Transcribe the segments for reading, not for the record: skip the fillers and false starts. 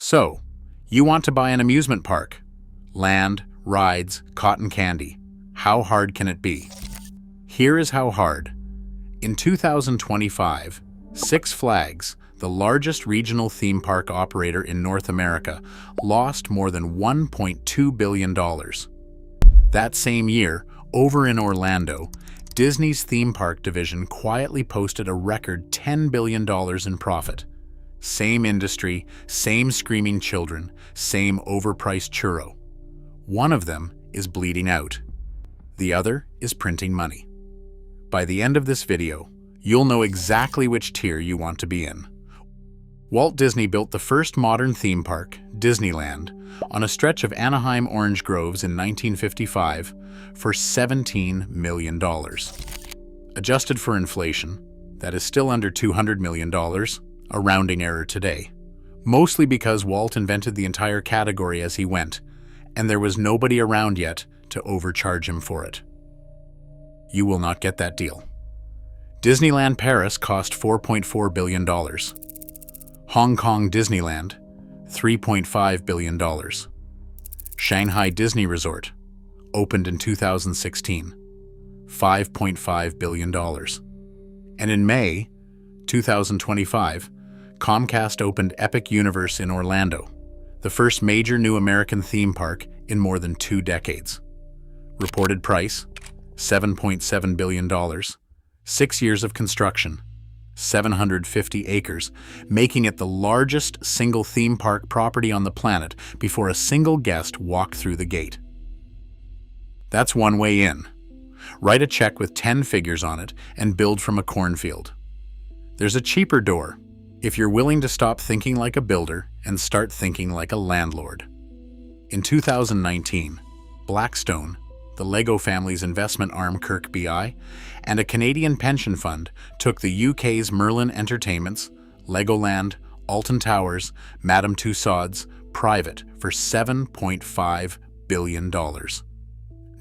So, you want to buy an amusement park? Land, rides, cotton candy. How hard can it be? Here is how hard. In 2025, Six Flags, the largest regional theme park operator in North America, lost more than $1.2 billion. That same year, over in Orlando, Disney's theme park division quietly posted a record $10 billion in profit. Same industry, same screaming children, same overpriced churro. One of them is bleeding out. The other is printing money. By the end of this video, you'll know exactly which tier you want to be in. Walt Disney built the first modern theme park, Disneyland, on a stretch of Anaheim orange groves in 1955 for $17 million. Adjusted for inflation, that is still under $200 million, a rounding error today, mostly because Walt invented the entire category as he went, and there was nobody around yet to overcharge him for it. You will not get that deal. Disneyland Paris cost $4.4 billion. Hong Kong Disneyland, $3.5 billion. Shanghai Disney Resort, opened in 2016, $5.5 billion. And in May 2025, Comcast opened Epic Universe in Orlando, the first major new American theme park in more than 2 decades. Reported price, $7.7 billion, 6 years of construction, 750 acres, making it the largest single theme park property on the planet before a single guest walked through the gate. That's one way in. Write a check with 10 figures on it and build from a cornfield. There's a cheaper door, if you're willing to stop thinking like a builder and start thinking like a landlord. In 2019, Blackstone, the Lego family's investment arm Kirkbi, and a Canadian pension fund took the UK's Merlin Entertainments, Legoland, Alton Towers, Madame Tussauds private for $7.5 billion.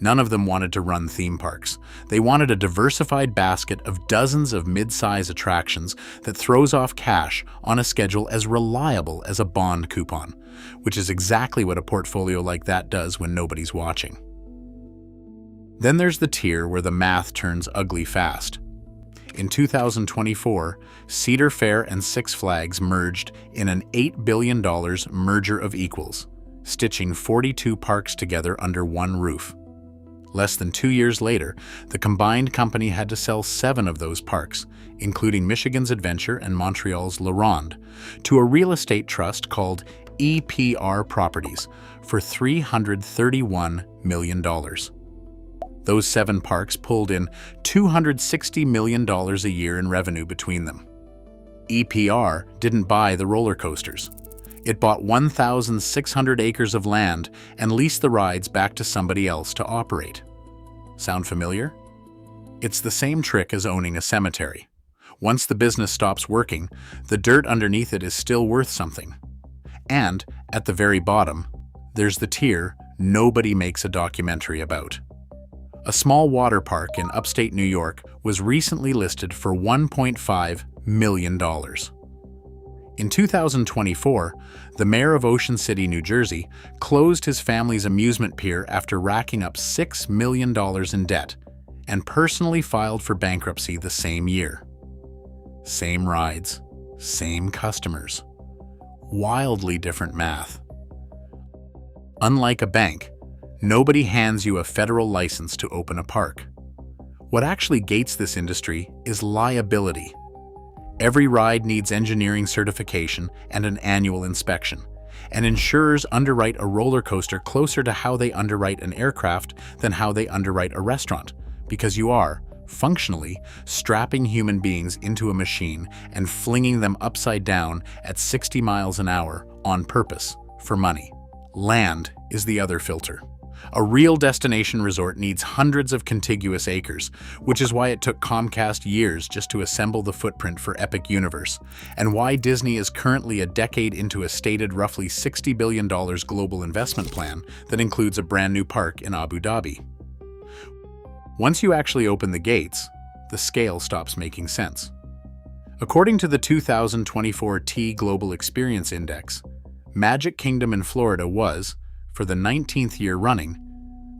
None of them wanted to run theme parks. They wanted a diversified basket of dozens of mid-size attractions that throws off cash on a schedule as reliable as a bond coupon, which is exactly what a portfolio like that does when nobody's watching. Then there's the tier where the math turns ugly fast. In 2024, Cedar Fair and Six Flags merged in an $8 billion merger of equals, stitching 42 parks together under one roof. Less than 2 years later, the combined company had to sell 7 of those parks, including Michigan's Adventure and Montreal's La Ronde, to a real estate trust called EPR Properties for $331 million. Those 7 parks pulled in $260 million a year in revenue between them. EPR didn't buy the roller coasters. It bought 1,600 acres of land and leased the rides back to somebody else to operate. Sound familiar? It's the same trick as owning a cemetery. Once the business stops working, the dirt underneath it is still worth something. And, at the very bottom, there's the tier nobody makes a documentary about. A small water park in upstate New York was recently listed for $1.5 million. In 2024, the mayor of Ocean City, New Jersey, closed his family's amusement pier after racking up $6 million in debt and personally filed for bankruptcy the same year. Same rides, same customers. Wildly different math. Unlike a bank, nobody hands you a federal license to open a park. What actually gates this industry is liability. Every ride needs engineering certification and an annual inspection, and insurers underwrite a roller coaster closer to how they underwrite an aircraft than how they underwrite a restaurant, because you are, functionally, strapping human beings into a machine and flinging them upside down at 60 miles an hour on purpose, for money. Land is the other filter. A real destination resort needs hundreds of contiguous acres, which is why it took Comcast years just to assemble the footprint for Epic Universe, and why Disney is currently a decade into a stated roughly $60 billion global investment plan that includes a brand new park in Abu Dhabi. Once you actually open the gates, the scale stops making sense. According to the 2024 T Global Experience Index, Magic Kingdom in Florida was, for the 19th year running,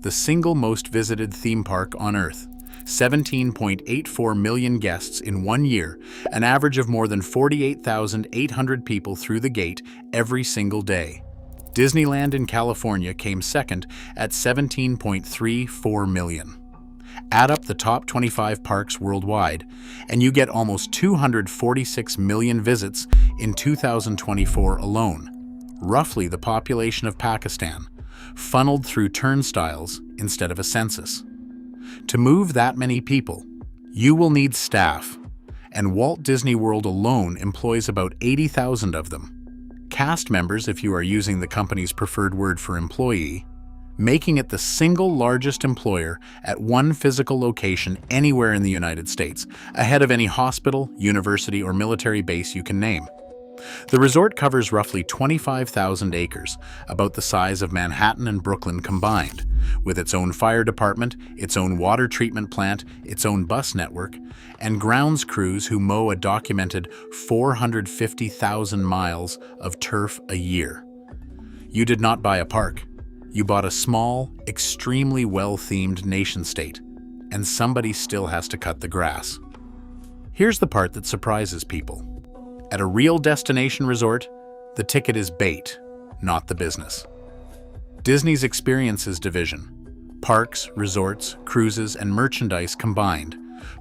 the single most visited theme park on Earth. 17.84 million guests in 1 year, an average of more than 48,800 people through the gate every single day. Disneyland in California came second at 17.34 million. Add up the top 25 parks worldwide, and you get almost 246 million visits in 2024 alone, roughly the population of Pakistan, funneled through turnstiles instead of a census. To move that many people, you will need staff, and Walt Disney World alone employs about 80,000 of them. Cast members, if you are using the company's preferred word for employee, making it the single largest employer at one physical location anywhere in the United States, ahead of any hospital, university, or military base you can name. The resort covers roughly 25,000 acres, about the size of Manhattan and Brooklyn combined, with its own fire department, its own water treatment plant, its own bus network, and grounds crews who mow a documented 450,000 miles of turf a year. You did not buy a park. You bought a small, extremely well-themed nation-state, and somebody still has to cut the grass. Here's the part that surprises people. At a real destination resort, the ticket is bait, not the business. Disney's Experiences division, parks, resorts, cruises, and merchandise combined,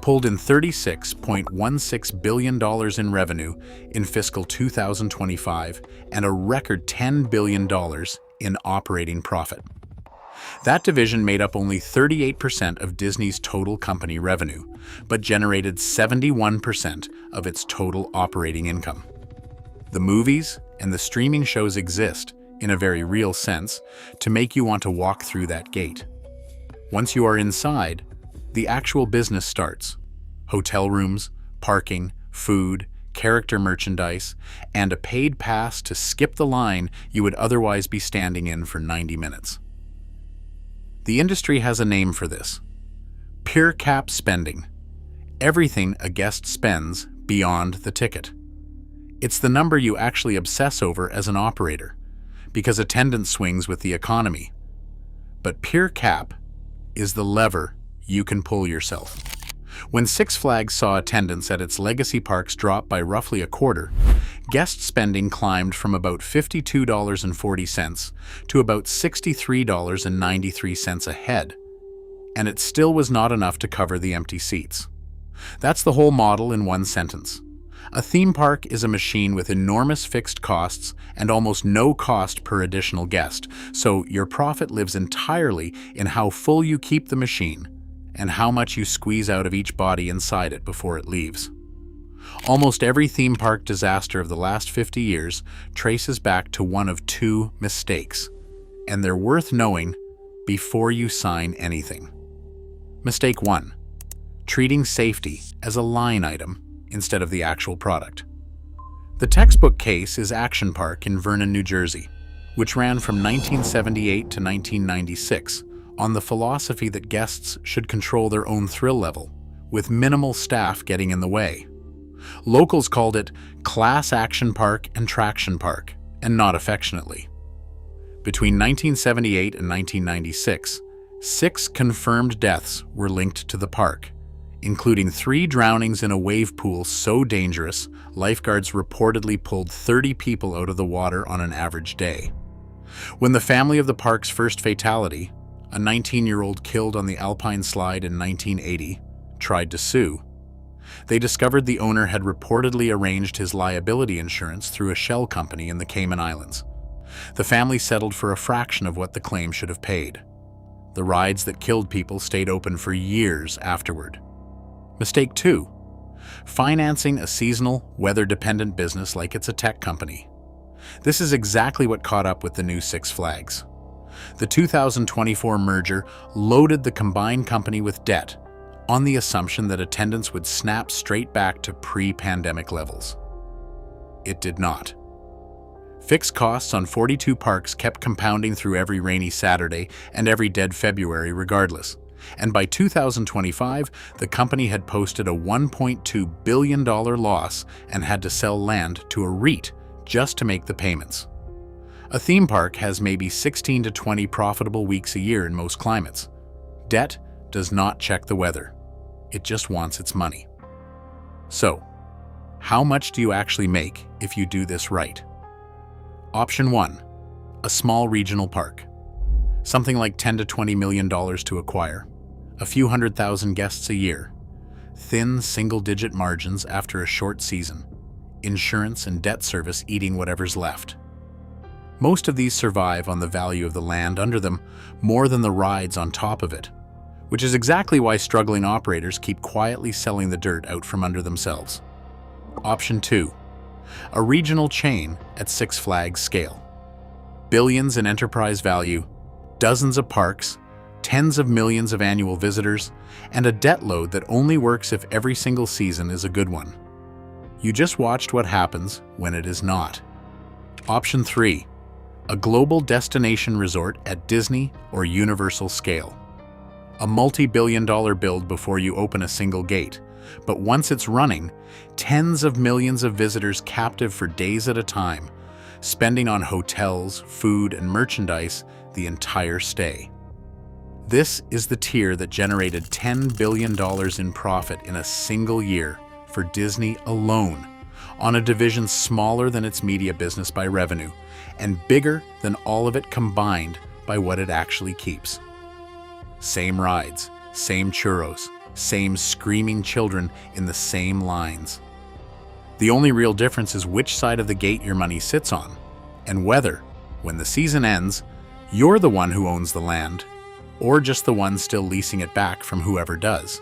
pulled in $36.16 billion in revenue in fiscal 2025 and a record $10 billion in operating profit. That division made up only 38% of Disney's total company revenue, but generated 71% of its total operating income. The movies and the streaming shows exist, in a very real sense, to make you want to walk through that gate. Once you are inside, the actual business starts. Hotel rooms, parking, food, character merchandise, and a paid pass to skip the line you would otherwise be standing in for 90 minutes. The industry has a name for this: pure cap spending. Everything a guest spends beyond the ticket. It's the number you actually obsess over as an operator, because attendance swings with the economy. But pure cap is the lever you can pull yourself. When Six Flags saw attendance at its legacy parks drop by roughly a quarter, guest spending climbed from about $52.40 to about $63.93 a head, and it still was not enough to cover the empty seats. That's the whole model in one sentence. A theme park is a machine with enormous fixed costs and almost no cost per additional guest, so your profit lives entirely in how full you keep the machine and how much you squeeze out of each body inside it before it leaves. Almost every theme park disaster of the last 50 years traces back to one of two mistakes, and they're worth knowing before you sign anything. Mistake 1: treating safety as a line item instead of the actual product. The textbook case is Action Park in Vernon, New Jersey, which ran from 1978 to 1996 on the philosophy that guests should control their own thrill level, with minimal staff getting in the way. Locals called it Class Action Park and Traction Park, and not affectionately. Between 1978 and 1996, 6 confirmed deaths were linked to the park, including 3 drownings in a wave pool so dangerous, lifeguards reportedly pulled 30 people out of the water on an average day. When the family of the park's first fatality, a 19-year-old killed on the Alpine slide in 1980, tried to sue, they discovered the owner had reportedly arranged his liability insurance through a shell company in the Cayman Islands. The family settled for a fraction of what the claim should have paid. The rides that killed people stayed open for years afterward. Mistake 2: financing a seasonal, weather-dependent business like it's a tech company. This is exactly what caught up with the new Six Flags. The 2024 merger loaded the combined company with debt on the assumption that attendance would snap straight back to pre-pandemic levels. It did not. Fixed costs on 42 parks kept compounding through every rainy Saturday and every dead February regardless. And by 2025, the company had posted a $1.2 billion loss and had to sell land to a REIT just to make the payments. A theme park has maybe 16 to 20 profitable weeks a year in most climates. Debt does not check the weather. It just wants its money. So, how much do you actually make if you do this right? Option 1. A small regional park. Something like $10 to $20 million to acquire. A few 100,000 guests a year. Thin single-digit margins after a short season. Insurance and debt service eating whatever's left. Most of these survive on the value of the land under them more than the rides on top of it, which is exactly why struggling operators keep quietly selling the dirt out from under themselves. Option 2. A regional chain at Six Flags scale. Billions in enterprise value, dozens of parks, tens of millions of annual visitors, and a debt load that only works if every single season is a good one. You just watched what happens when it is not. Option 3. A global destination resort at Disney or Universal scale. A multi-billion-dollar build before you open a single gate, but once it's running, tens of millions of visitors captive for days at a time, spending on hotels, food, and merchandise the entire stay. This is the tier that generated $10 billion in profit in a single year for Disney alone, on a division smaller than its media business by revenue, and bigger than all of it combined by what it actually keeps. Same rides, same churros, same screaming children in the same lines. The only real difference is which side of the gate your money sits on, and whether, when the season ends, you're the one who owns the land, or just the one still leasing it back from whoever does.